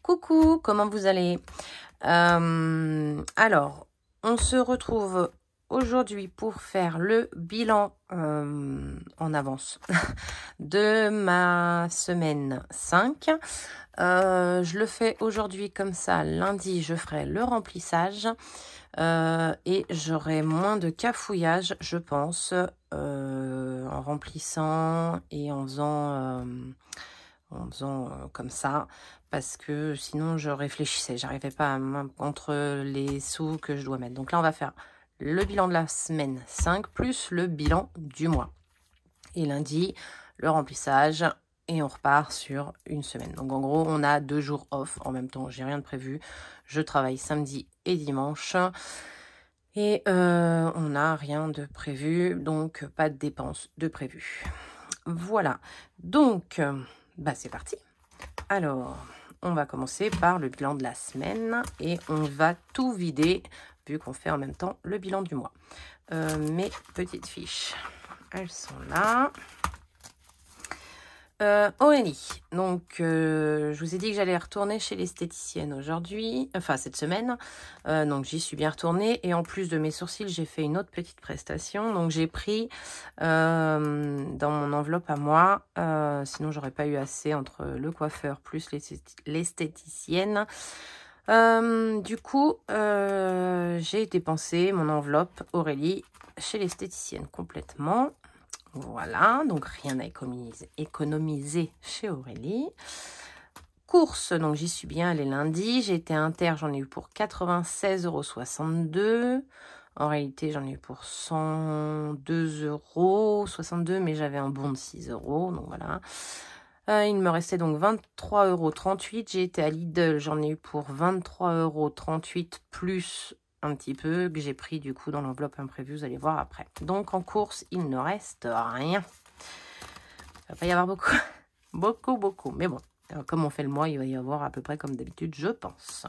Coucou, comment vous allez? Alors, on se retrouve aujourd'hui pour faire le bilan en avance de ma semaine 5. Je le fais aujourd'hui comme ça. Lundi, je ferai le remplissage et j'aurai moins de cafouillage, je pense, en remplissant et en faisant comme ça, parce que sinon je réfléchissais, j'arrivais pas à entre les sous que je dois mettre. Donc là on va faire le bilan de la semaine 5 plus le bilan du mois, et lundi le remplissage, et on repart sur une semaine. Donc en gros on a 2 jours off en même temps, j'ai rien de prévu, je travaille samedi et dimanche et on n'a rien de prévu, donc pas de dépenses de prévu. Voilà, donc c'est parti. Alors, on va commencer par le bilan de la semaine et on va tout vider vu qu'on fait en même temps le bilan du mois. Mes petites fiches, elles sont là. Aurélie, donc je vous ai dit que j'allais retourner chez l'esthéticienne aujourd'hui, enfin cette semaine, donc j'y suis bien retournée, et en plus de mes sourcils j'ai fait une autre petite prestation, donc j'ai pris dans mon enveloppe à moi, sinon j'aurais pas eu assez entre le coiffeur plus l'esthéticienne. Du coup j'ai dépensé mon enveloppe Aurélie chez l'esthéticienne complètement. Voilà, donc rien à économiser chez Aurélie. Courses, donc j'y suis bien allée lundi. J'ai été inter, j'en ai eu pour 96,62 €. En réalité, j'en ai eu pour 102,62 €, mais j'avais un bon de 6 €, donc voilà. Il me restait donc 23,38 €. J'ai été à Lidl, j'en ai eu pour 23,38 € plus un petit peu, que j'ai pris du coup dans l'enveloppe imprévue, vous allez voir après. Donc en course, il ne reste rien. Il va pas y avoir beaucoup, beaucoup. Mais bon, comme on fait le mois, il va y avoir à peu près comme d'habitude, je pense.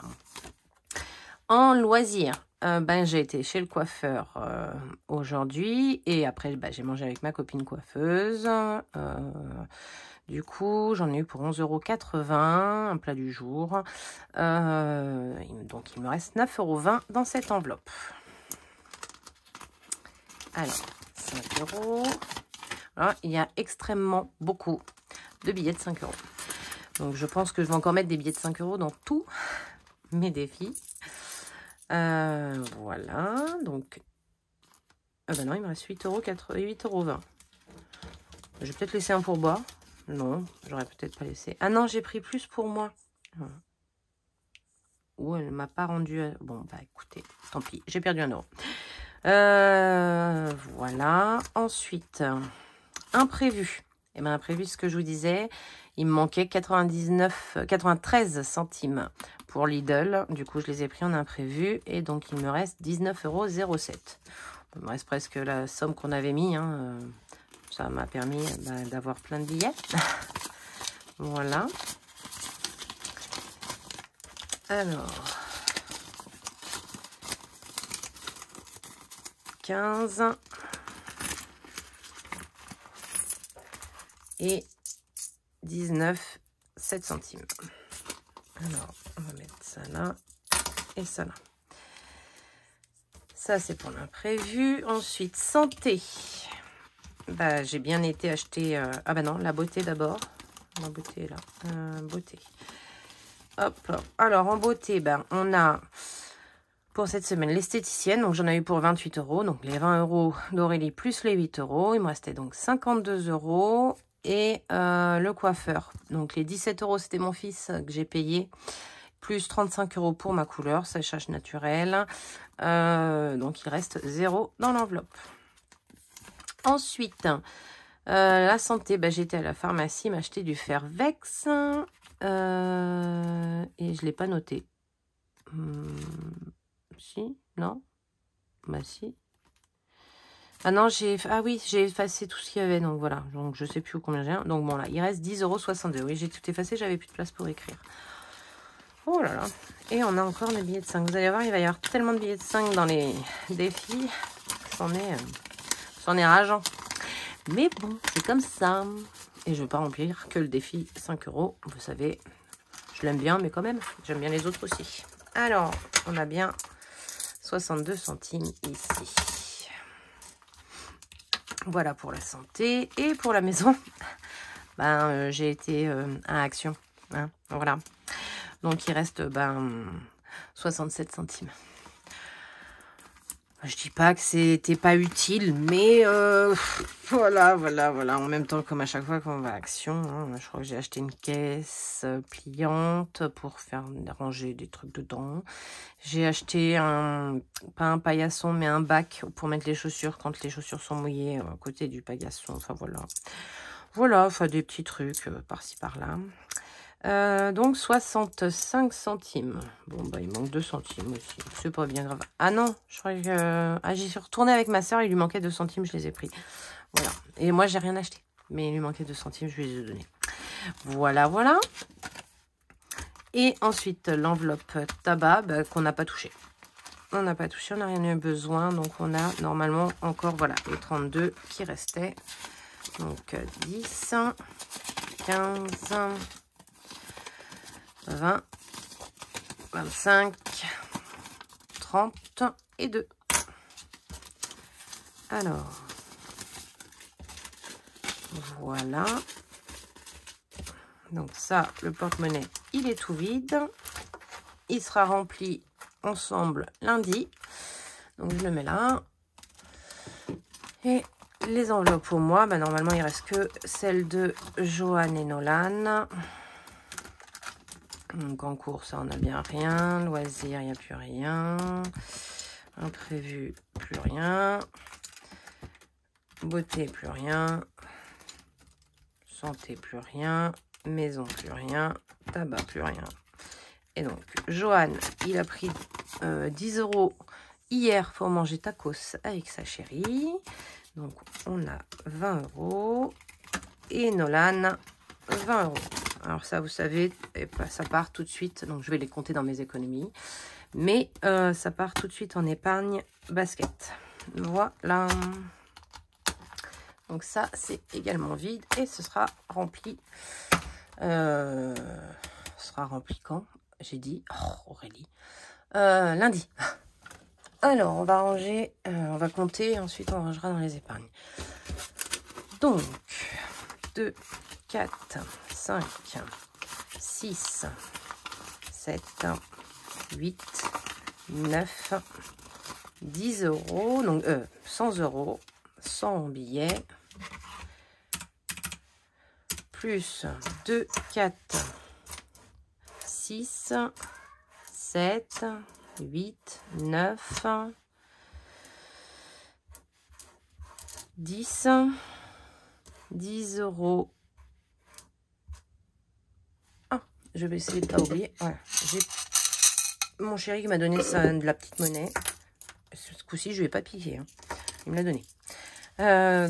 En loisir, j'ai été chez le coiffeur aujourd'hui, et après j'ai mangé avec ma copine coiffeuse. Du coup, j'en ai eu pour 11,80 €, un plat du jour. Donc, il me reste 9,20 € dans cette enveloppe. Alors, 5 €. Alors, il y a extrêmement beaucoup de billets de 5 €. Donc, je pense que je vais encore mettre des billets de 5 € dans tous mes défis. Voilà. Donc, non, il me reste 8,20 €. Je vais peut-être laisser un pourboire. Non, j'aurais peut-être pas laissé. Ah non, j'ai pris plus pour moi. Ou elle m'a pas rendu... Bon, écoutez, tant pis, j'ai perdu 1 €. Voilà. Ensuite, imprévu. Et bien, imprévu, ce que je vous disais, il me manquait 93 centimes pour Lidl. Du coup, je les ai pris en imprévu. Et donc, il me reste 19,07 €. Il me reste presque la somme qu'on avait mis, hein. Ça m'a permis d'avoir plein de billets. Voilà. Alors, 15 et 19, 7 centimes. Alors, on va mettre ça là et ça là. Ça, c'est pour l'imprévu. Ensuite, santé. J'ai bien été acheter... la beauté d'abord. La beauté est là. Beauté. Hop. Alors, en beauté, on a pour cette semaine l'esthéticienne. Donc, j'en ai eu pour 28 €. Donc, les 20 € d'Aurélie plus les 8 €. Il me restait donc 52 €. Et le coiffeur. Donc, les 17 €, c'était mon fils que j'ai payé. Plus 35 € pour ma couleur, séchage naturel. Donc, il reste 0 dans l'enveloppe. Ensuite, la santé, j'étais à la pharmacie m'acheter du Fervex et je ne l'ai pas noté. Si, non, si. Ah non, j'ai effacé tout ce qu'il y avait, donc voilà. Donc je sais plus combien j'ai. Donc bon, là, il reste 10,62 €. Oui, j'ai tout effacé, j'avais plus de place pour écrire. Oh là là. Et on a encore des billets de 5. Vous allez voir, il va y avoir tellement de billets de 5 dans les défis. C'en est rageant. Mais bon, c'est comme ça. Et je ne veux pas remplir que le défi 5 €. Vous savez, Je l'aime bien, mais quand même, j'aime bien les autres aussi. Alors, on a bien 62 centimes ici. Voilà pour la santé. Et pour la maison, ben, j'ai été à Action. Hein, voilà. Donc, il reste 67 centimes. Je dis pas que c'était pas utile, mais voilà. En même temps, comme à chaque fois qu'on va à Action, hein, je crois que j'ai acheté une caisse pliante pour faire ranger des trucs dedans. J'ai acheté pas un paillasson, mais un bac pour mettre les chaussures quand les chaussures sont mouillées à côté du paillasson. Enfin voilà. Voilà, enfin des petits trucs par-ci par-là. Donc 65 centimes. Bon bah il manque 2 centimes aussi. C'est pas bien grave. Ah non, je crois que j'y suis retournée avec ma soeur, il lui manquait 2 centimes, je les ai pris. Voilà. Et moi j'ai rien acheté. Mais il lui manquait 2 centimes, je lui les ai donnés. Voilà. Et ensuite l'enveloppe tabac qu'on n'a pas touché. On n'a pas touché, on n'a rien eu besoin. Donc on a normalement encore voilà les 32 qui restaient. Donc 10, 15, 20, 25, 30 et 2. Alors, voilà. Donc ça, le porte-monnaie, il est tout vide. Il sera rempli ensemble lundi. Donc je le mets là. Et les enveloppes pour moi, normalement il reste que celle de Johan et Nolan. Donc en cours, ça on a bien rien. Loisirs, il n'y a plus rien. Imprévu, plus rien. Beauté, plus rien. Santé, plus rien. Maison, plus rien. Tabac, plus rien. Et donc, Johan, il a pris 10 € hier pour manger tacos avec sa chérie. Donc, on a 20 €. Et Nolan, 20 €. Alors ça, vous savez, ça part tout de suite. Donc, je vais les compter dans mes économies. Mais ça part tout de suite en épargne basket. Voilà. Donc ça, c'est également vide. Et ce sera rempli. Ce sera rempli quand? J'ai dit, oh, Aurélie. Lundi. Alors, on va ranger, on va compter. Ensuite, on rangera dans les épargnes. Donc, 2, 4, 5, 6, 7, 8, 9, 10 €. Donc, 100 €, 100 billets. Plus 2, 4, 6, 7, 8, 9, 10, 10 €. Ah, je vais essayer de ne pas oublier. Voilà, j'ai mon chéri qui m'a donné ça, de la petite monnaie. Ce coup-ci, je ne vais pas piquer. Hein. Il me l'a donné.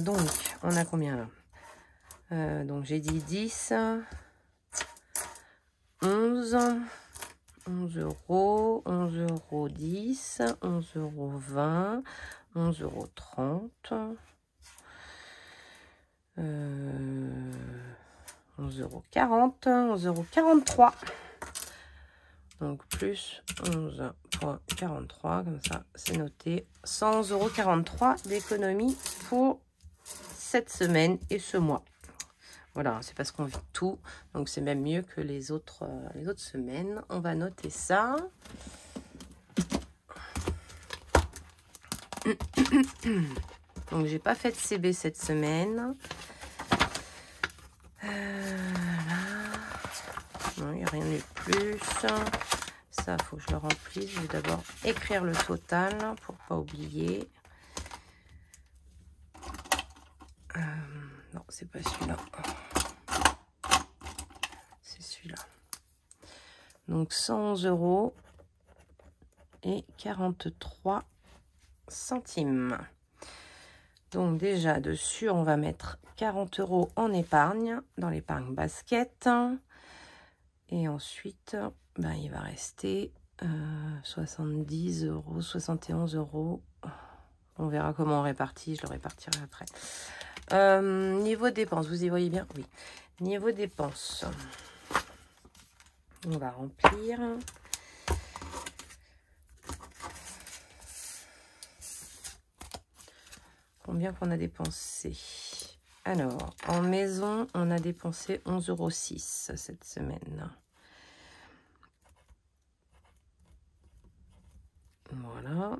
Donc, on a combien là? Donc, j'ai dit 10, 11, 11 €, 11 € 10, 11 € 20, 11 € 30, 11 € 40, 11 € 43. Donc plus 11,43, comme ça c'est noté. 100 € 43 d'économie pour cette semaine et ce mois. Voilà, c'est parce qu'on vit tout, donc c'est même mieux que les autres semaines. On va noter ça. Donc j'ai pas fait de CB cette semaine. Là. Non, il n'y a rien de plus. Ça, il faut que je le remplisse. Je vais d'abord écrire le total pour pas oublier. Non, c'est pas celui-là. C'est celui-là. Donc 111 € et 43 centimes. Donc déjà dessus, on va mettre 40 € en épargne, dans l'épargne basket. Et ensuite, il va rester 70 €, 71 €. On verra comment on répartit, je le répartirai après. Niveau dépenses, vous y voyez bien? Oui. Niveau dépenses. On va remplir. Combien qu'on a dépensé? Alors, en maison, on a dépensé 11,06 € cette semaine. Voilà.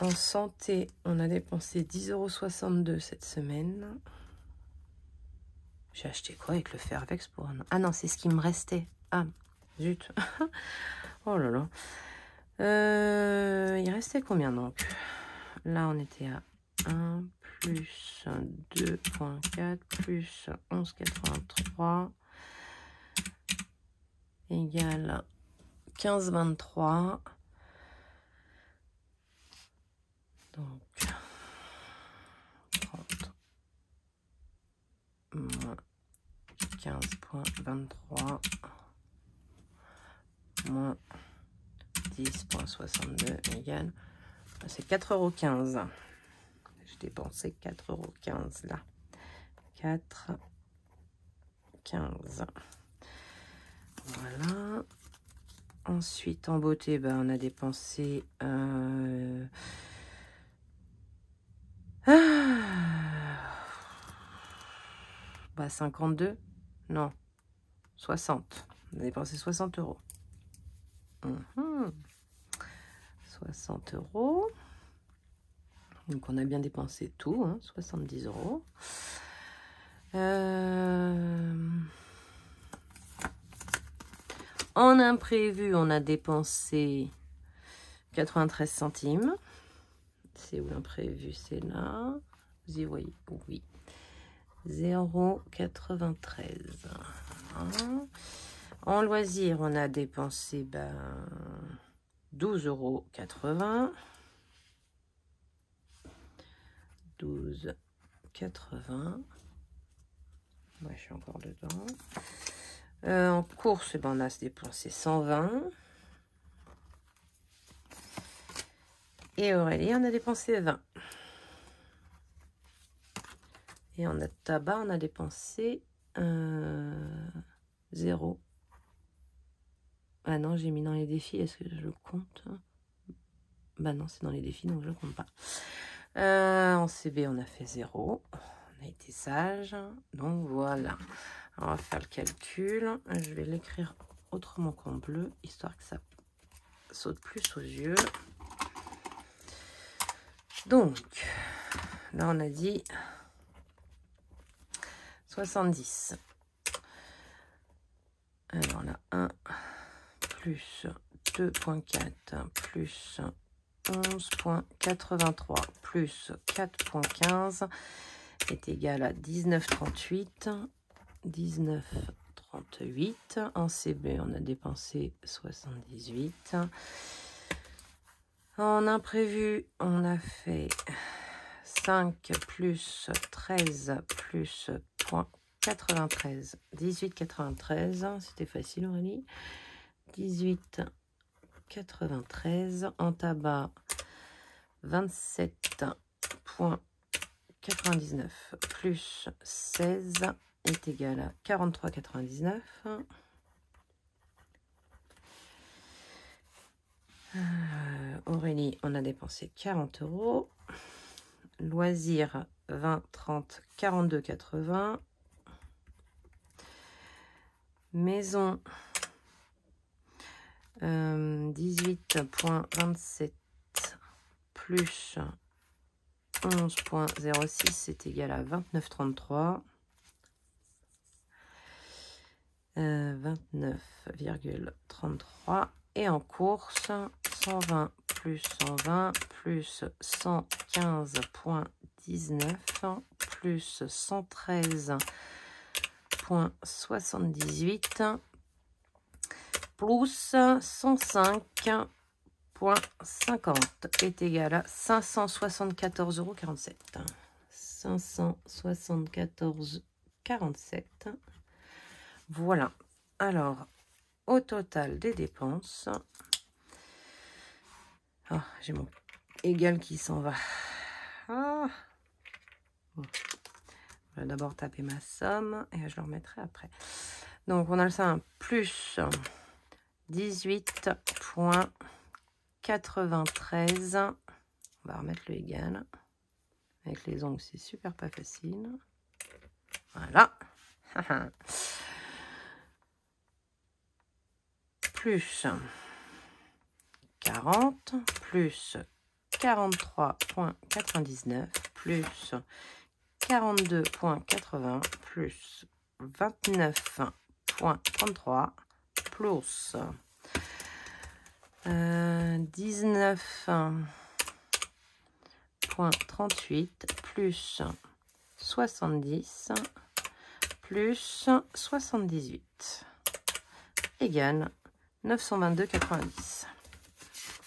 En santé, on a dépensé 10,62 € cette semaine. J'ai acheté quoi avec le Fairvex pour un... Ah non, c'est ce qui me restait. Ah, zut. Oh là là. Il restait combien donc? Là, on était à 1 plus 2,4 plus 11,83 égale 15,23. Donc, 30 moins 15,23 moins 10,62 égale, c'est 4,15 €. J'ai dépensé 4,15 € là. 4,15. Voilà. Ensuite, en beauté, ben, on a dépensé 52, non, 60. On a dépensé 60 €. 60 €. Donc, on a bien dépensé tout, hein, 70 €. En imprévu, on a dépensé 93 centimes. C'est où l'imprévu? C'est là. Vous y voyez? Oui. 0,93. Voilà. En loisir, on a dépensé 12,80 €. 12,80. Moi, je suis encore dedans. En course, ben, on a dépensé 120. Et Aurélie, on a dépensé 20. Et en tabac, on a dépensé 0. Ah non, j'ai mis dans les défis. Est-ce que je le compte? Bah non, c'est dans les défis, donc je ne compte pas. En CB, on a fait 0. On a été sage. Donc voilà. On va faire le calcul. Je vais l'écrire autrement qu'en bleu, histoire que ça saute plus aux yeux. Donc, là, on a dit 70. Alors là, 1 plus 2,4 plus 11,83 plus 4,15 est égal à 19,38. 19,38. En CB, on a dépensé 78. En imprévu, on a fait 5 plus 13 plus 0,93. 18,93. C'était facile, Aurélie. 18,93. En tabac, 27,99 plus 16 est égal à 43,99. Aurélie, on a dépensé 40 €. Loisirs, 20, 30, 42,80. Maison, 18,27 plus 11,06 c'est égal à 29,33. 29,33. Et en course, 120 plus 120 plus 115,19 plus 113,78 plus 105,50 est égal à 574,47 €. 574,47 €. Voilà. Alors, au total des dépenses, ah, j'ai mon égal qui s'en va. Ah. Bon. Je vais d'abord taper ma somme et je le remettrai après. Donc, on a le 5 plus 18,93. On va remettre le égal. Avec les ongles, c'est super pas facile. Voilà. Plus 40, plus 43,99, plus 42,80, plus 29,33, plus 19,38, plus 70, plus 78, égale 922,90.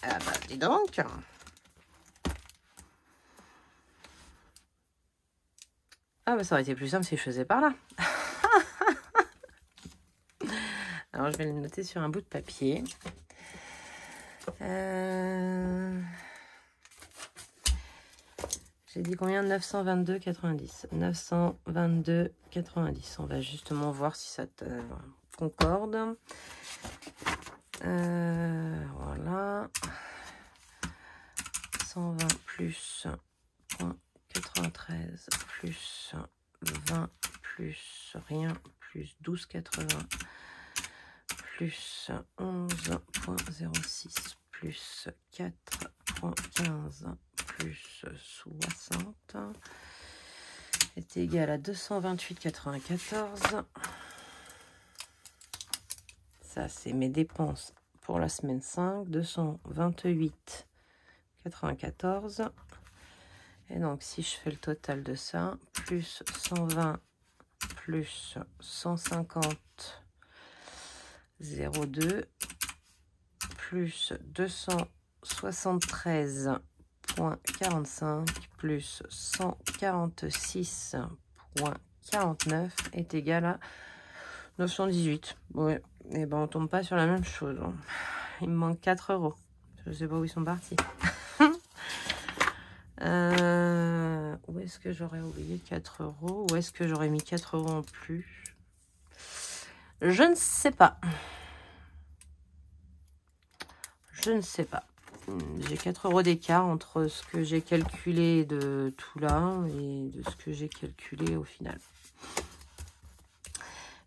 Ah bah dis donc. Ah bah ça aurait été plus simple si je faisais par là. Alors je vais le noter sur un bout de papier. J'ai dit combien? 922,90. 922,90. On va justement voir si ça te concorde. Voilà. 120 plus 93 plus 20 plus rien plus 12,80 plus 11,06 plus 4,15 plus 60 est égal à 228,94. Ça, c'est mes dépenses pour la semaine 5, 228,94. Et donc, si je fais le total de ça, plus 120, plus 150,02, plus 273,45, plus 146,49 est égal à 918. Ouais, et ben on tombe pas sur la même chose. Hein. Il me manque 4 €. Je sais pas où ils sont partis. Où est-ce que j'aurais oublié 4 €? Où est-ce que j'aurais mis 4 € en plus? Je ne sais pas. Je ne sais pas. J'ai 4 € d'écart entre ce que j'ai calculé de tout là et de ce que j'ai calculé au final.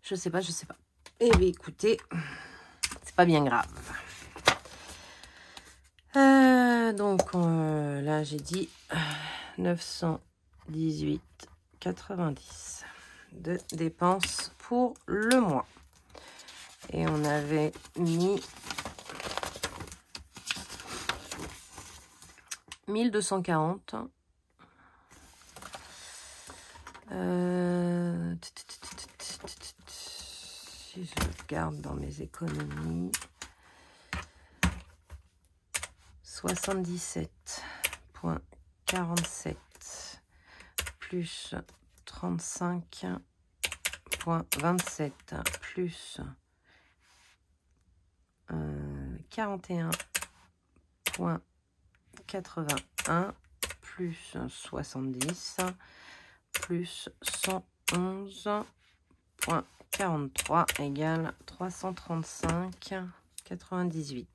Je sais pas, je sais pas. Eh bien, écoutez, c'est pas bien grave. Donc, là, j'ai dit 918,90 de dépenses pour le mois. Et on avait mis 1240. Si je regarde dans mes économies, 77,47 plus 35,27 plus 41,81 plus 70 plus 111,43 égale 335,98.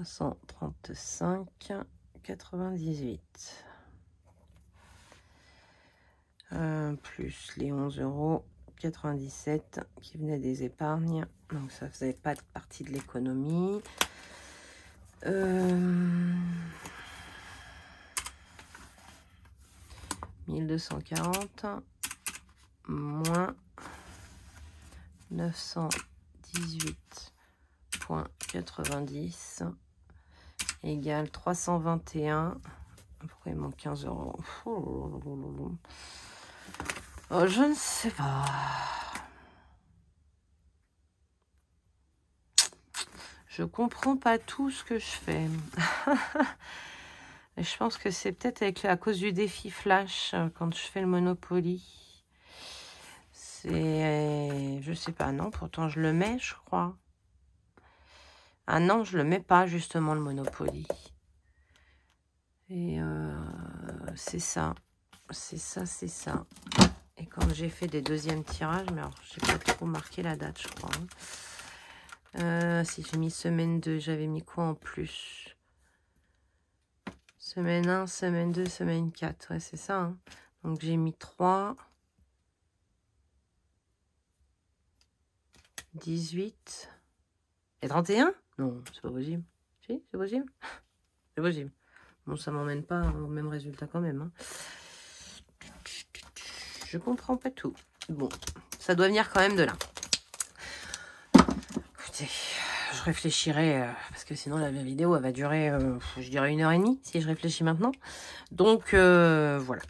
335,98. Plus les 11,97 € qui venaient des épargnes. Donc ça faisait pas partie de l'économie. 1240 moins 918,90 égale 321. Pourquoi il manque 15 €? Oh, je ne sais pas. Je comprends pas tout ce que je fais. Je pense que c'est peut-être à cause du défi Flash quand je fais le Monopoly. C'est... Je sais pas, non. Pourtant, je le mets, je crois. Ah non, je le mets pas, justement, le Monopoly. Et c'est ça. C'est ça, c'est ça. Et quand j'ai fait des deuxièmes tirages, mais alors j'ai pas trop marqué la date, je crois. Hein. Si j'ai mis semaine 2, j'avais mis quoi en plus? Semaine 1, semaine 2, semaine 4. Ouais, c'est ça. Hein. Donc j'ai mis 3, 18 et 31. Non, c'est pas possible. Si, c'est possible. C'est possible. Bon, ça m'emmène pas au même résultat quand même. Hein. Je comprends pas tout. Bon, ça doit venir quand même de là. Écoutez, je réfléchirai, parce que sinon la vidéo, elle va durer, je dirais 1h30, si je réfléchis maintenant. Donc, voilà.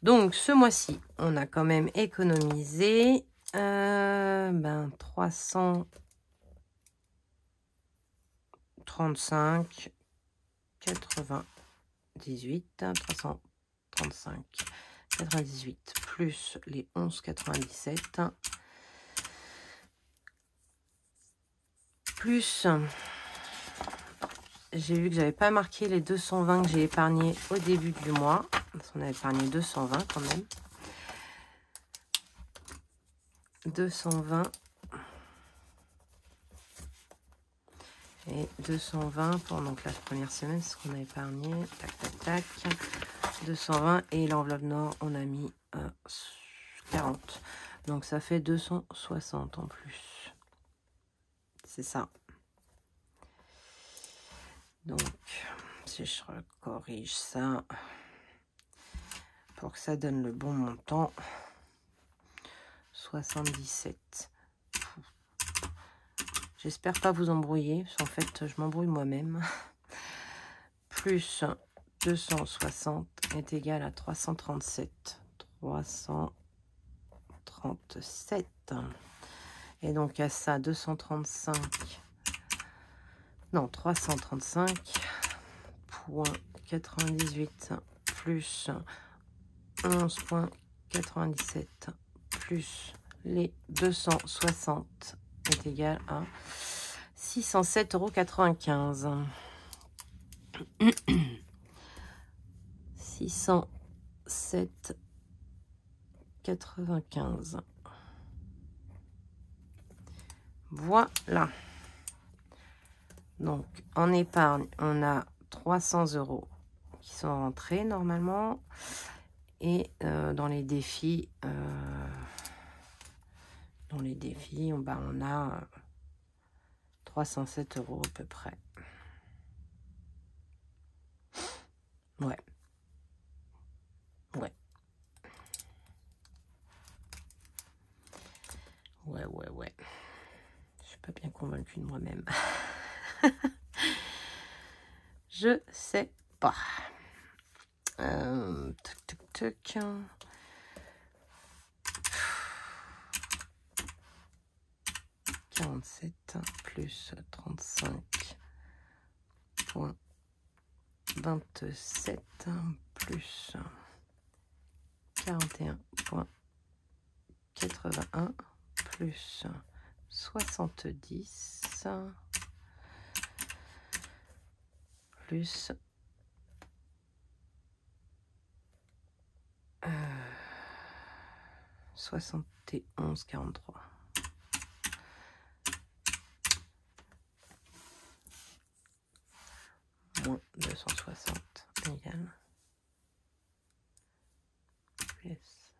Donc, ce mois-ci, on a quand même économisé 335, 98, 335, 98, plus les 11,97, plus, j'ai vu que j'avais pas marqué les 220 que j'ai épargnés au début du mois. Parce qu'on a épargné 220 quand même. 220 et 220 pour donc la première semaine, c'est ce qu'on a épargné. Tac, tac, tac. 220 et l'enveloppe nord, on a mis 40. Donc ça fait 260 en plus. C'est ça. Donc, si je corrige ça pour que ça donne le bon montant, 77. J'espère pas vous embrouiller, parce qu'en fait, je m'embrouille moi-même. Plus 260 est égal à 337. 337. Et donc, à ça, 235. Non, 335,98 plus 11,97 plus les 260 est égal à 607,95 €. 607,95 €. Voilà. Donc, en épargne, on a 300 € qui sont rentrés normalement. Et dans les défis, on a 307 € à peu près. Ouais. Ouais. Ouais. Je suis pas bien convaincue de moi-même. Je sais pas. Tuc. 47 plus 35,27 plus 41,81 plus 70 plus 71,43. Moins 260 égale plus.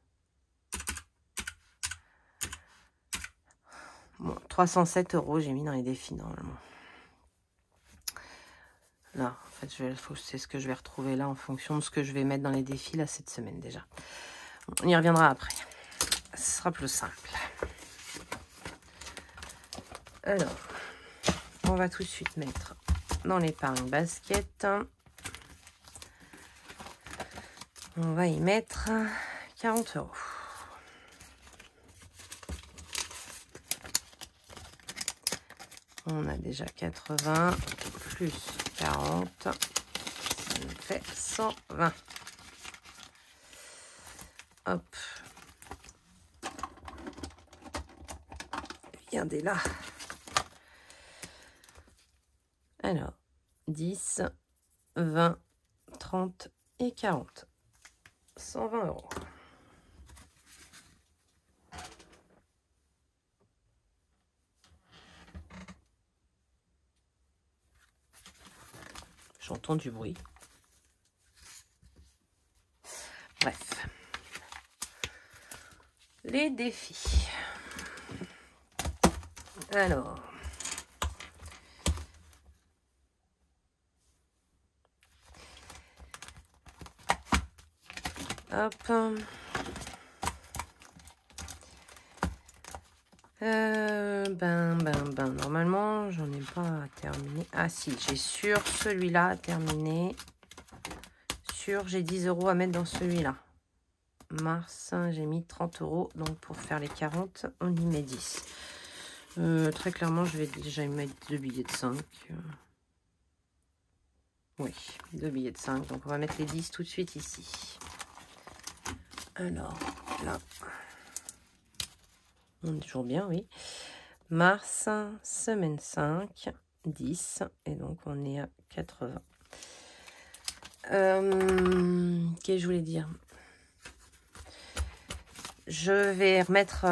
Bon, 307 € j'ai mis dans les défis normalement. Là, en fait, c'est ce que je vais retrouver là en fonction de ce que je vais mettre dans les défis là cette semaine déjà. Bon, on y reviendra après. Ce sera plus simple. Alors, on va tout de suite mettre dans l'épargne basket. On va y mettre 40 €. On a déjà 80 plus 40, ça nous fait 120. Hop. Regardez là. Alors, 10, 20, 30 et 40. 120 €. J'entends du bruit. Bref. Les défis. Alors. Hop. Normalement, j'en ai pas terminé. Ah si, j'ai sur celui-là terminé. J'ai 10 € à mettre dans celui-là. Mars, j'ai mis 30 €. Donc pour faire les 40, on y met 10. Très clairement, je vais déjà y mettre 2 billets de 5. Oui, 2 billets de 5. Donc on va mettre les 10 tout de suite ici. Alors, là. On est toujours bien, oui. Mars, semaine 5, 10. Et donc, on est à 80. Qu'est-ce que je voulais dire? Je vais remettre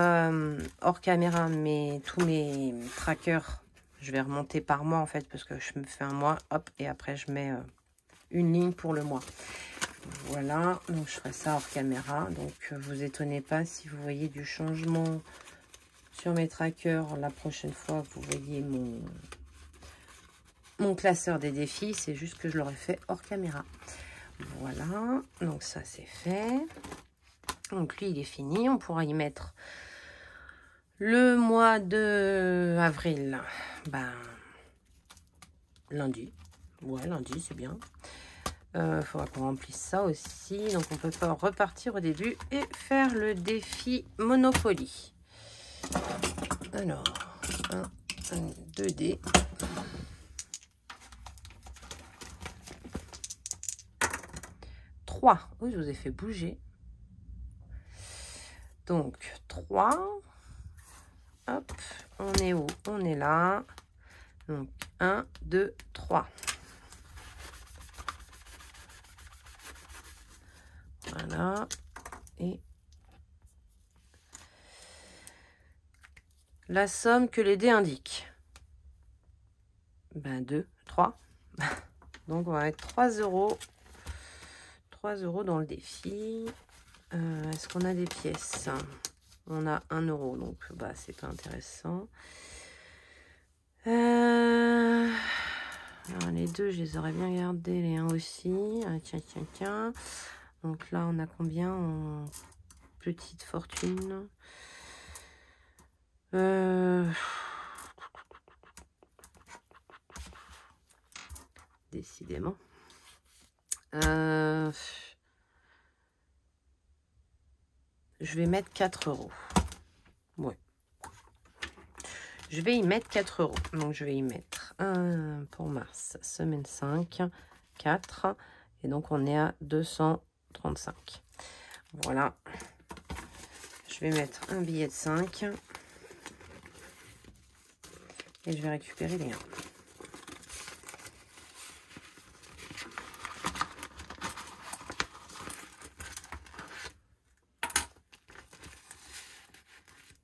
hors caméra tous mes trackers. Je vais remonter par mois, en fait, parce que je me fais un mois, hop, et après, je mets une ligne pour le mois. Voilà, donc je ferai ça hors caméra. Donc, vous étonnez pas si vous voyez du changement sur mes trackers la prochaine fois que vous voyez mon classeur des défis. C'est juste que je l'aurais fait hors caméra. Voilà, donc ça c'est fait. Donc lui il est fini. On pourra y mettre le mois de avril. Lundi. Ouais, lundi c'est bien. Faudra qu'on remplisse ça aussi. Donc on peut pas repartir au début et faire le défi Monopoly. Alors, 2 dés. Oui, je vous ai fait bouger. Donc, 3. Hop, on est où? On est là. Donc, 1, 2, 3. Voilà. Et la somme que les dés indiquent. 2, 3. Donc, on va mettre 3 €. 3 € dans le défi. Est-ce qu'on a des pièces? On a 1 €, donc c'est pas intéressant. Alors, les 2, je les aurais bien gardés, les 1 aussi. Ah, tiens. Donc là, on a combien en petite fortune? Décidément. Je vais mettre 4 €. Ouais. Je vais y mettre 4 €. Donc, je vais y mettre 1 pour mars, semaine 5, 4. Et donc, on est à 235. Voilà. Je vais mettre un billet de 5. Et je vais récupérer les 1.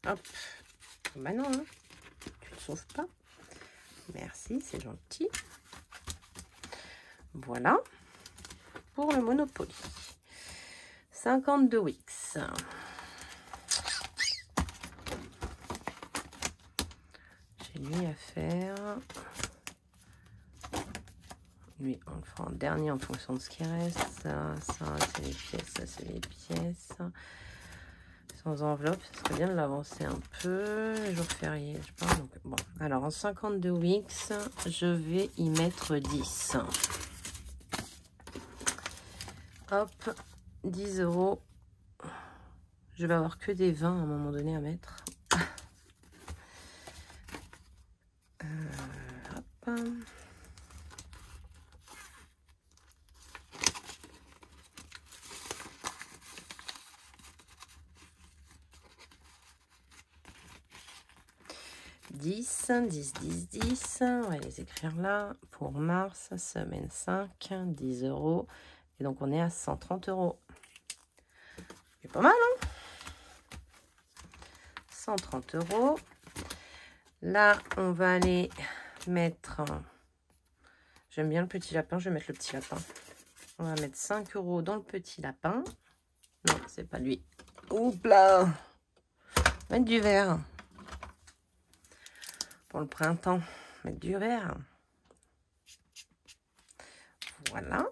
Hop. Bah non, hein. Tu ne sauves pas. Merci, c'est gentil. Voilà. Pour le Monopoly. 52 Wix. J'ai lui à faire. Lui, on le fera en dernier en fonction de ce qui reste. Ça c'est les pièces, ça, c'est les pièces. Sans enveloppe, ça serait bien de l'avancer un peu. Jour férié, je pense. Donc, bon, alors en 52 Wix, je vais y mettre 10. Hop, 10 €. Je vais avoir que des 20 à un moment donné à mettre. Hop. Dix. On va les écrire là. Pour mars, semaine 5, 10 €. Et donc, on est à 130 €. C'est pas mal, hein? 130 €. Là, on va aller mettre... J'aime bien le petit lapin, je vais mettre le petit lapin. On va mettre 5 € dans le petit lapin. Non, c'est pas lui. Oups là! Mettre du vert. Pour le printemps, mettre du vert. Voilà.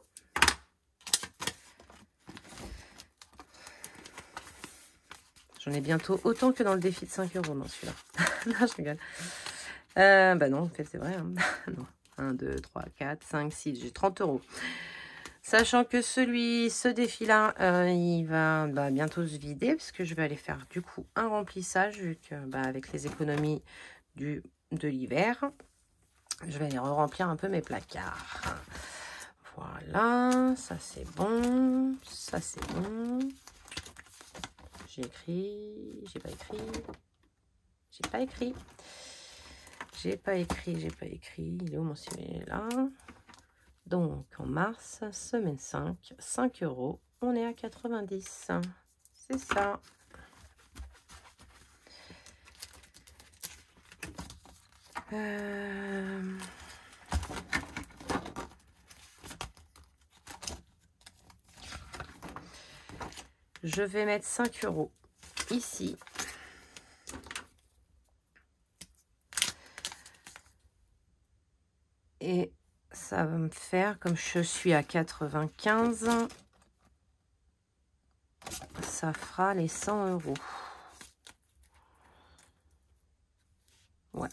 J'en ai bientôt autant que dans le défi de 5 € dans celui-là. Non, je rigole. Bah non, en fait, c'est vrai. Hein. Non. 1, 2, 3, 4, 5, 6. J'ai 30 €. Sachant que ce défi-là, il va bientôt se vider. Parce que je vais aller faire du coup un remplissage. Vu que avec les économies de l'hiver, je vais aller remplir un peu mes placards. Voilà. Ça, c'est bon. Ça, c'est bon. J'ai écrit, j'ai pas écrit, j'ai pas écrit, j'ai pas écrit, j'ai pas écrit. Il est où mon CV là? Donc en mars, semaine 5, 5 €, on est à 90. C'est ça. Je vais mettre 5 € ici. Et ça va me faire, comme je suis à 95, ça fera les 100 €. Ouais.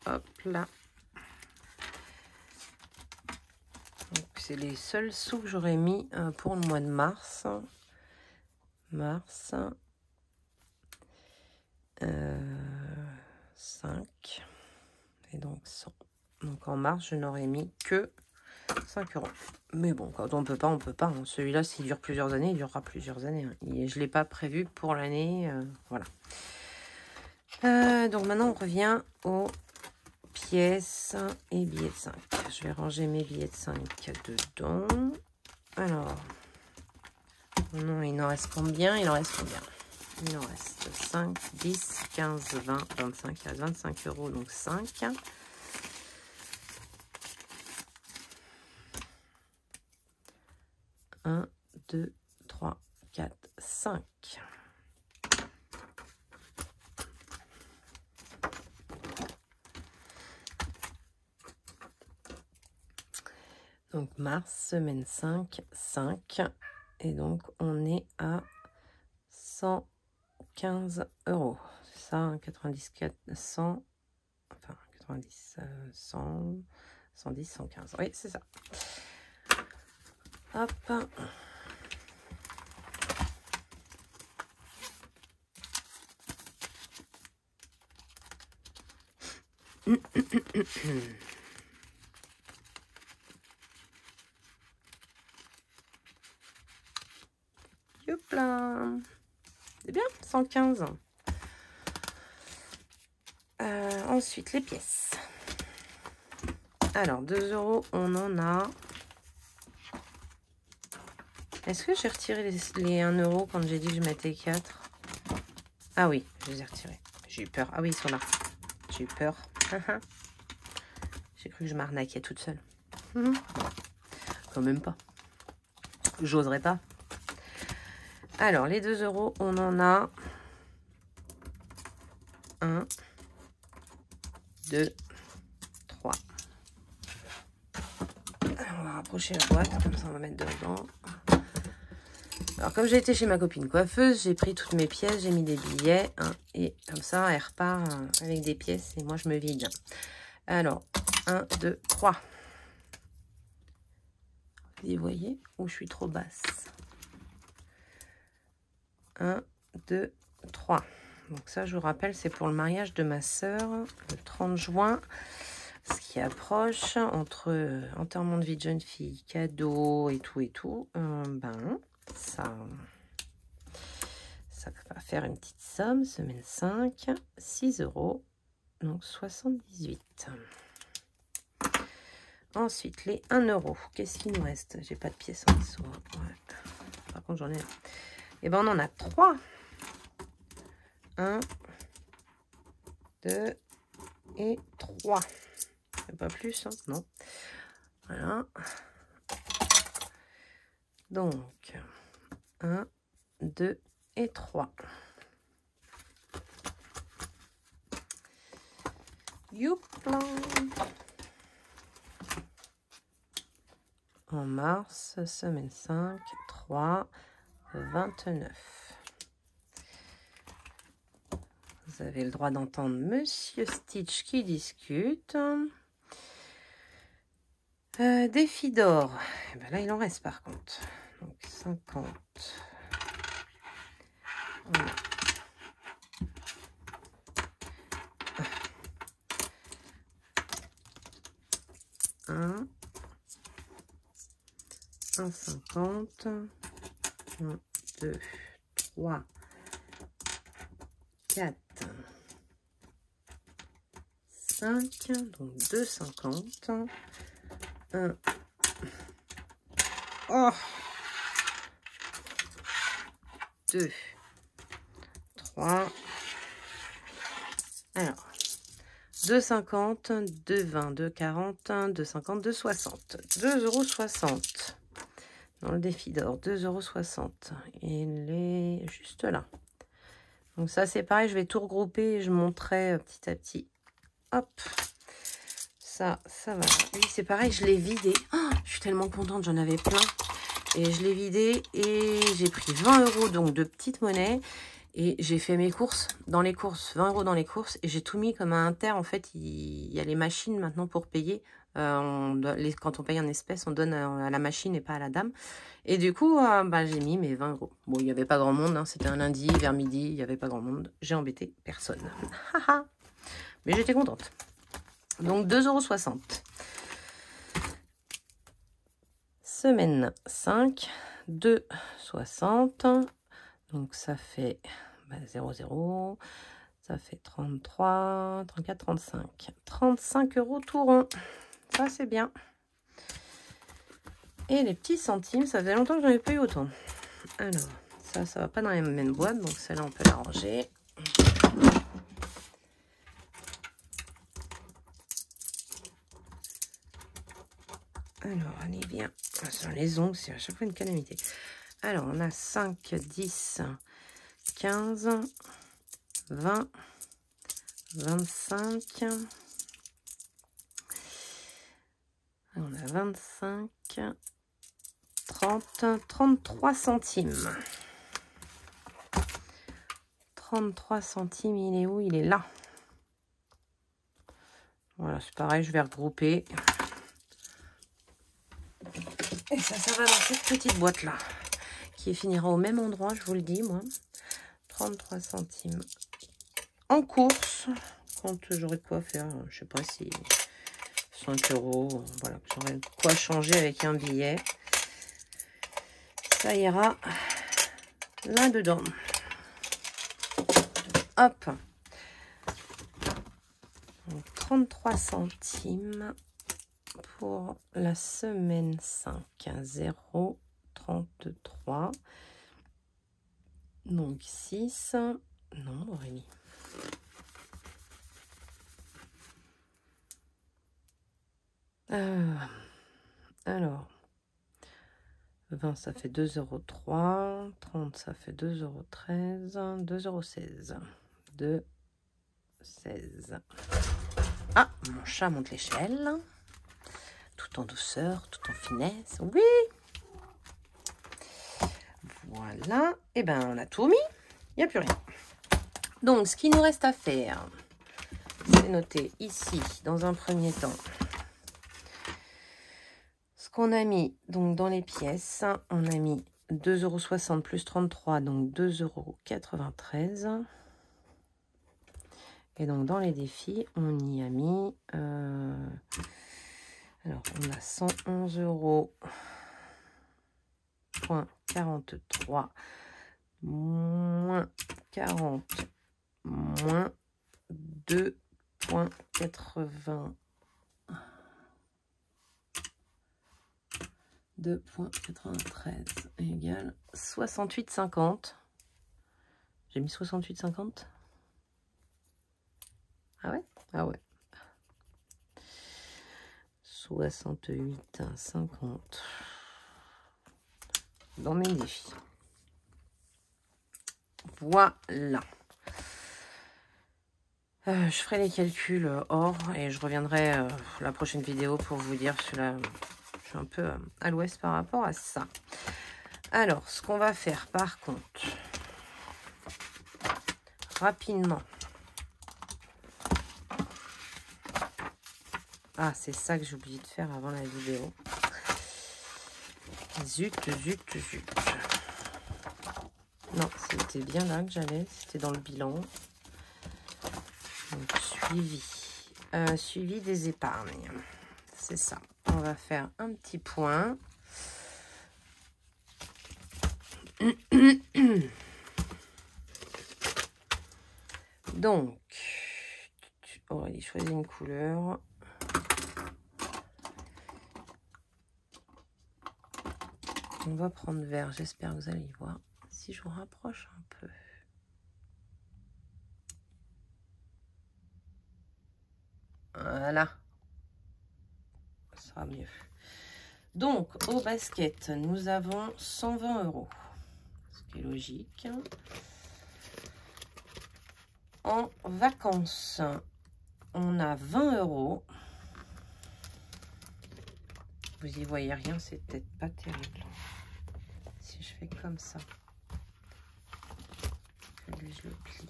Hop là. Donc c'est les seuls sous que j'aurais mis pour le mois de mars. Mars. 5. Et donc 100. Donc en mars, je n'aurais mis que 5 €. Mais bon, quand on peut pas, on peut pas. Hein. Celui-là, s'il dure plusieurs années, il durera plusieurs années. Hein. Et je ne l'ai pas prévu pour l'année. Voilà. Donc maintenant, on revient aux pièces et billets de 5. Je vais ranger mes billets de 5 dedans. Alors, non, il en reste combien? Il en reste combien? Il en reste 5, 10, 15, 20, 25, il reste 25 €, donc 5. Un, 2, 3, 4, 5. Donc mars, semaine 5, 5. Et donc on est à 115 €. C'est ça, 94, 100, enfin 90, 100, 110, 115. Oui, c'est ça. Hop. Youpla. C'est bien, 115. Ensuite, les pièces. Alors, 2 €, on en a. Est-ce que j'ai retiré les 1 € quand j'ai dit que je mettais 4? Ah oui, je les ai retirés. J'ai eu peur. Ah oui, ils sont là. J'ai eu peur. J'ai cru que je m'arnaquais toute seule. Quand même pas. J'oserais pas. Alors, les 2 €, on en a 1, 2, 3. Alors, on va rapprocher la boîte, comme ça on va mettre dedans. Alors, comme j'ai été chez ma copine coiffeuse, j'ai pris toutes mes pièces, j'ai mis des billets, hein, et comme ça, elle repart avec des pièces, et moi, je me vide. Alors, 1, 2, 3. Vous voyez où je suis trop basse. 1, 2, 3. Donc ça, je vous rappelle, c'est pour le mariage de ma sœur, le 30 juin. ce qui approche entre enterrement de vie de jeune fille, cadeau et tout, ben ça va faire une petite somme. Semaine 5, 6 €, donc 78. Ensuite, les 1 €. Qu'est-ce qu'il nous reste? J'ai pas de pièces en dessous. Ouais. Par contre, j'en ai... Et ben, on en a 3. 1, 2 et 3. Pas plus, hein? Non. Voilà. Donc, 1, 2 et 3. Youpla! En mars, semaine 5, 3, 29. Vous avez le droit d'entendre Monsieur Stitch qui discute. Défi d'or. Et ben là, il en reste par contre. Donc 50. Voilà. 1,50. 1, 2, 3, 4, 5. Donc 2,50. 1. Oh, 2, 3. Alors, 2,50, 2,20, 2,40, 2,50, 2,60. 2,60 € dans le défi d'or. 2,60 €. Il est juste là. Donc ça, c'est pareil. Je vais tout regrouper et je monterai petit à petit. Hop. Ça va. Oui, c'est pareil. Je l'ai vidé. Oh, je suis tellement contente. J'en avais plein. Et je l'ai vidé et j'ai pris 20 € donc de petite monnaie. Et j'ai fait mes courses dans les courses, 20 € dans les courses. Et j'ai tout mis comme un inter. En fait, il y a les machines maintenant pour payer. Quand on paye en espèces, on donne à la machine et pas à la dame. Et du coup, bah, j'ai mis mes 20 €. Bon, il n'y avait pas grand monde. Hein. C'était un lundi, vers midi. Il n'y avait pas grand monde. J'ai embêté personne. Mais j'étais contente. Donc, 2,60 €. Semaine 5, 2,60. Donc, ça fait 0, 0. Ça fait 33, 34, 35. 35 € tout rond. Ça, c'est bien. Et les petits centimes, ça faisait longtemps que j'en avais pas eu autant. Alors, ça va pas dans la même boîte. Donc, celle-là, on peut la ranger. Alors, allez, bien. Sur les ongles, c'est à chaque fois une calamité. Alors, on a 5, 10, 15, 20, 25. On a 25, 30, 33 centimes. 33 centimes, il est où? Il est là. Voilà, c'est pareil, je vais regrouper. Et ça va dans cette petite boîte-là, qui finira au même endroit, je vous le dis, moi. 33 centimes. En course, quand j'aurai quoi faire, je sais pas si 5 €, voilà, j'aurai quoi changer avec un billet. Ça ira là-dedans. Hop. Donc, 33 centimes pour la semaine 5. 0,33. Donc 6. Non, Aurélie. Alors, 20, ça fait 2,03 €. 30, ça fait 2,13 €. 2,16 €. 2,16 €. Ah, mon chat monte l'échelle. Tout en douceur, tout en finesse. Oui! Voilà. Et ben, on a tout mis. Il n'y a plus rien. Donc, ce qu'il nous reste à faire, c'est noter ici, dans un premier temps, ce qu'on a mis donc dans les pièces. On a mis 2,60 € plus 33, donc 2,93 €. Et donc, dans les défis, on y a mis... alors, on a 111 euros. Point 43 moins 40 moins 2,80 2,93 égale 68,50. J'ai mis 68,50. Ah ouais? Ah ouais. 68,50 dans mes défis. Voilà. Je ferai les calculs hors et je reviendrai la prochaine vidéo pour vous dire cela. Je suis un peu à l'ouest par rapport à ça. Alors, ce qu'on va faire par contre, rapidement. Ah, c'est ça que j'ai oublié de faire avant la vidéo. Zut, zut, zut. Non, c'était bien là que j'allais. C'était dans le bilan. Donc, suivi. Suivi des épargnes. C'est ça. On va faire un petit point. Donc, Aurélie, choisis une couleur. On va prendre vert. J'espère que vous allez y voir. Si je vous rapproche un peu. Voilà. Ça sera mieux. Donc, au basket, nous avons 120 euros. Ce qui est logique. En vacances, on a 20 euros. Vous y voyez rien, c'est peut-être pas terrible. Si je fais comme ça, que lui je le plie,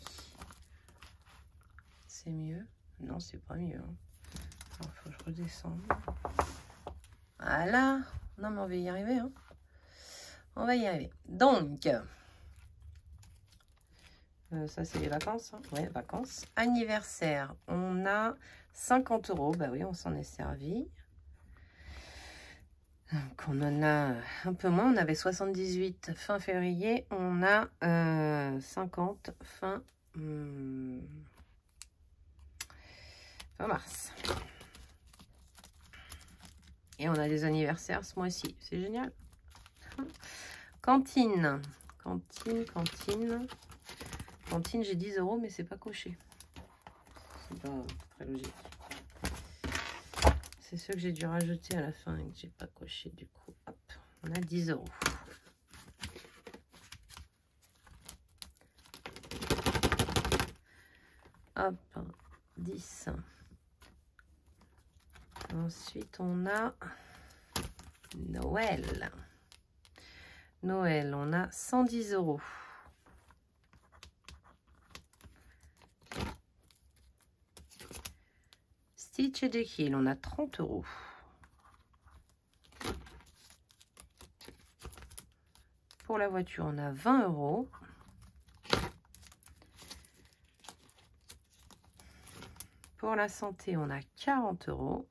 c'est mieux? Non, c'est pas mieux. Hein. Il faut que je redescende. Voilà. Non, mais on va y arriver. Hein. On va y arriver. Donc, ça, c'est les vacances. Hein. Ouais, vacances. Anniversaire, on a 50 euros. Bah oui, on s'en est servi. Donc, on en a un peu moins. On avait 78 fin février. On a 50 fin mars. Et on a des anniversaires ce mois-ci. C'est génial. Cantine. Cantine, j'ai 10 euros, mais c'est pas coché. C'est pas très logique. C'est ceux que j'ai dû rajouter à la fin et que j'ai pas coché du coup. Hop, on a 10 euros. Hop, 10. Ensuite, on a Noël. Noël, on a 110 euros. Stitch et Jekyll, on a 30 euros. Pour la voiture, on a 20 euros. Pour la santé, on a 40 euros.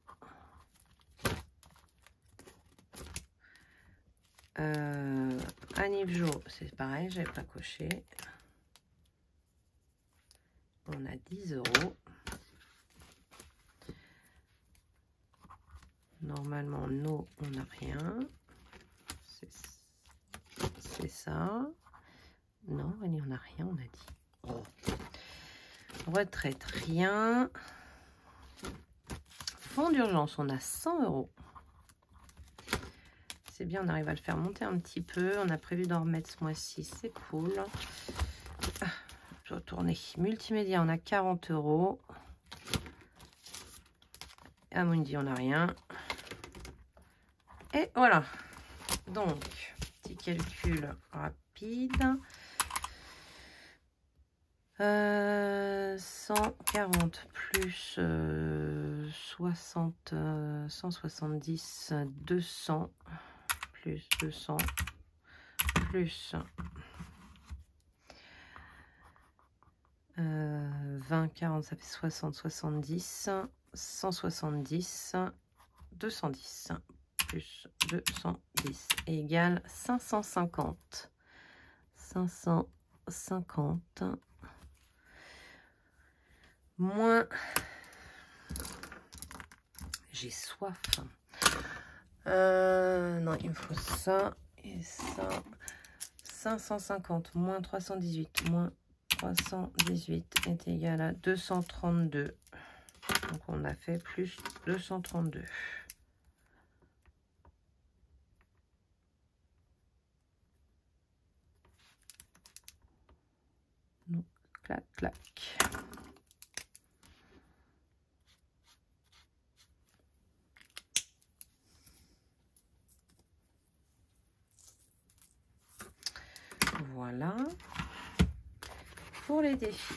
Anivjo, c'est pareil, j'avais pas coché. On a 10 euros. Normalement, non, on n'a rien. C'est ça. Non, on n'a rien, on a dit. Oh. Retraite, rien. Fonds d'urgence, on a 100 euros. C'est bien, on arrive à le faire monter un petit peu. On a prévu d'en remettre ce mois-ci, c'est cool. Ah, je vais retourner. Multimédia, on a 40 euros. Amundi, on n'a rien. Et voilà. Donc, petit calcul rapide. 140 plus 60, 170, 200 plus 200 plus 20, 40, ça fait 60, 70, 170, 210 plus 210 égale 550. 550 moins, j'ai soif. Non, il me faut ça et ça. 550 moins 318 moins 318 est égal à 232. Donc on a fait plus 232. Donc, clac, clac. Voilà pour les défis.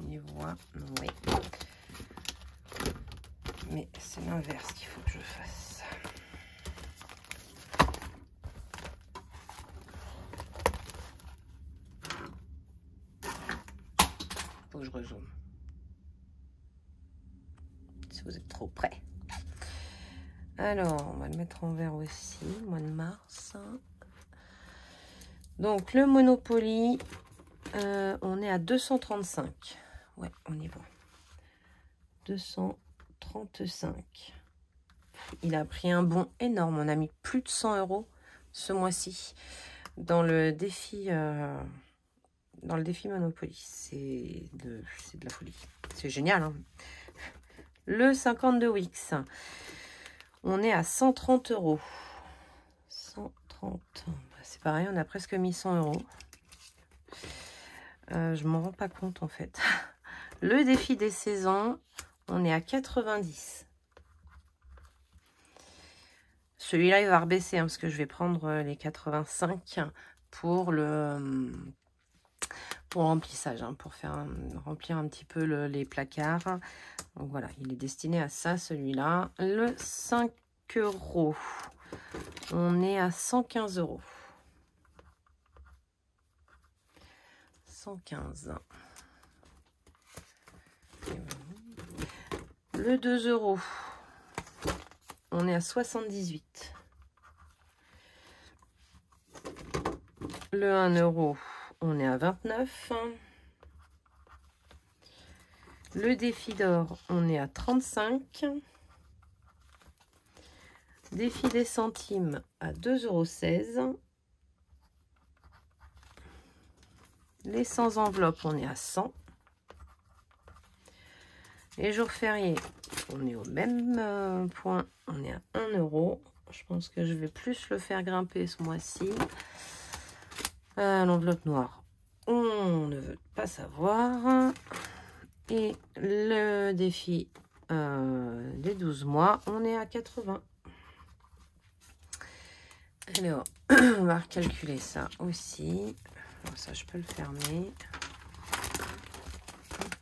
Et voilà, oui. Mais c'est l'inverse qu'il faut que je fasse. Faut que je rezoome. Si vous êtes trop près. Alors, on va le mettre en vert aussi, mois de mars. Donc, le Monopoly, on est à 235. Ouais, on y va. 235. Il a pris un bond énorme. On a mis plus de 100 € ce mois-ci dans le défi Monopoly. C'est de la folie. C'est génial, hein. Le 52 Wix. On est à 130 €. 130. C'est pareil, on a presque mis 100 €. Je m'en rends pas compte en fait. Le défi des saisons, on est à 90. Celui-là, il va rebaisser hein, parce que je vais prendre les 85 pour le remplissage, hein, pour faire remplir un petit peu les placards. Donc voilà, il est destiné à ça, celui-là. Le 5 €. On est à 115 €. 115. Le 2 €. On est à 78. Le 1 €. On est à 29. Le défi d'or, on est à 35. Défi des centimes à 2,16 €. Les 100 enveloppes, on est à 100. Les jours fériés, on est au même point. On est à 1 €. Je pense que je vais plus le faire grimper ce mois-ci. L'enveloppe noire, on ne veut pas savoir. Et le défi des 12 mois, on est à 80. Alors, on va recalculer ça aussi. Alors ça, je peux le fermer. Hop.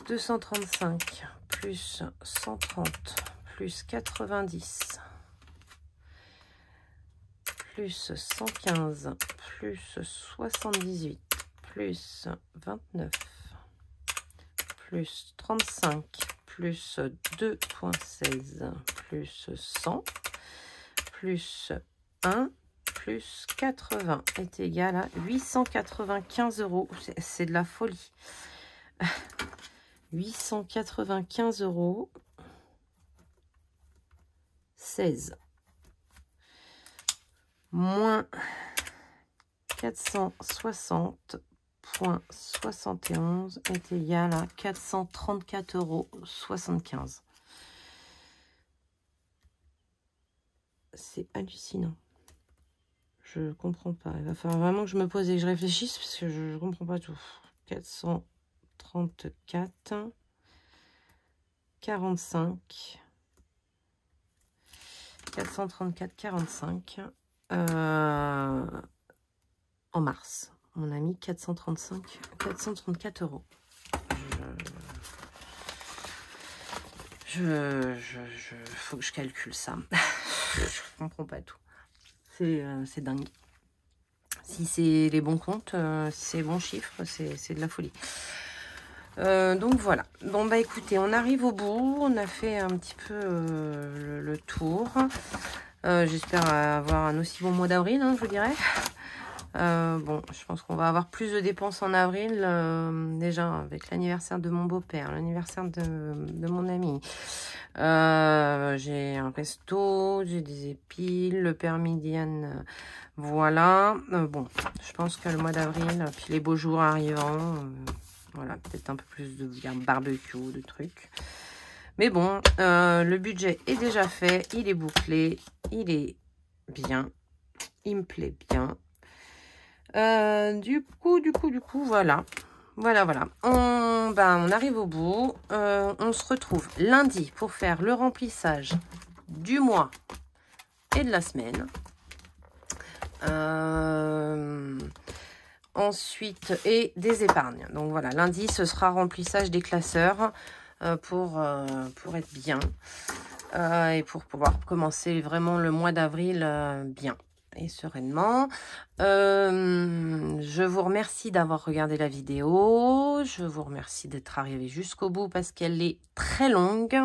235 plus 130 plus 90 plus 115 plus 78 plus 29 plus 35 plus 2,16 plus 100 plus 1 plus 80 est égal à 895 €. C'est de la folie. 895 €. 16. Moins 460,71 est égal à 434,75 €. C'est hallucinant. Je comprends pas. Il va falloir vraiment que je me pose et que je réfléchisse parce que je ne comprends pas tout. 434, 45, 434, 45 en mars. On a mis 434 euros. Faut que je calcule ça. Je comprends pas tout. C'est dingue. Si c'est les bons comptes, si c'est les bons chiffres, c'est de la folie. Donc voilà. Bon bah écoutez, on arrive au bout. On a fait un petit peu le tour. J'espère avoir un aussi bon mois d'avril, hein, je vous dirais. Bon, je pense qu'on va avoir plus de dépenses en avril, déjà avec l'anniversaire de mon beau-père, l'anniversaire de mon ami. J'ai un resto, j'ai des épiles, le permis Diane, voilà. Bon, je pense que le mois d'avril, puis les beaux jours arrivant, voilà, peut-être un peu plus de barbecue, de trucs. Mais bon, le budget est déjà fait, il est bouclé, il est bien, il me plaît bien. Du coup, voilà. Voilà. On arrive au bout. On se retrouve lundi pour faire le remplissage du mois et de la semaine. Ensuite, et des épargnes. Donc voilà, lundi, ce sera remplissage des classeurs pour être bien. Et pour pouvoir commencer vraiment le mois d'avril bien et sereinement. Je vous remercie d'avoir regardé la vidéo. Je vous remercie d'être arrivé jusqu'au bout parce qu'elle est très longue.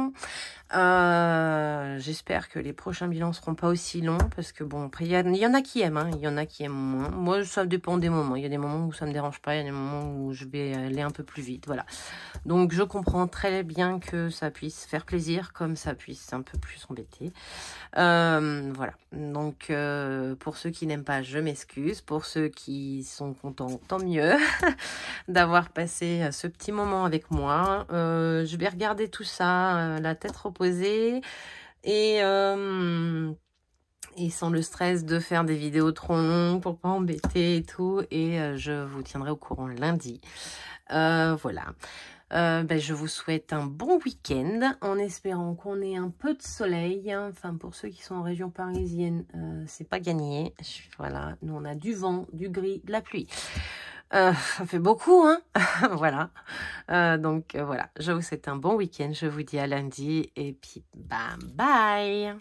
J'espère que les prochains bilans seront pas aussi longs parce que bon, après il y en a qui aiment, hein, il y en a qui aiment moins. Moi, ça dépend des moments. Il y a des moments où ça me dérange pas, il y a des moments où je vais aller un peu plus vite. Voilà. Donc je comprends très bien que ça puisse faire plaisir comme ça puisse un peu plus embêter. Voilà. Donc pour ceux qui n'aiment pas, je m'excuse. Pour ceux qui sont contents, tant mieux d'avoir passé ce petit moment avec moi. Je vais regarder tout ça, la tête reposée et sans le stress de faire des vidéos trop longues pour pas embêter et tout. Et je vous tiendrai au courant lundi. Voilà. Je vous souhaite un bon week-end en espérant qu'on ait un peu de soleil. Enfin, pour ceux qui sont en région parisienne, c'est pas gagné. Voilà, nous on a du vent, du gris, de la pluie. Ça fait beaucoup, hein. Voilà. Donc voilà, je vous souhaite un bon week-end. Je vous dis à lundi et puis bye bye.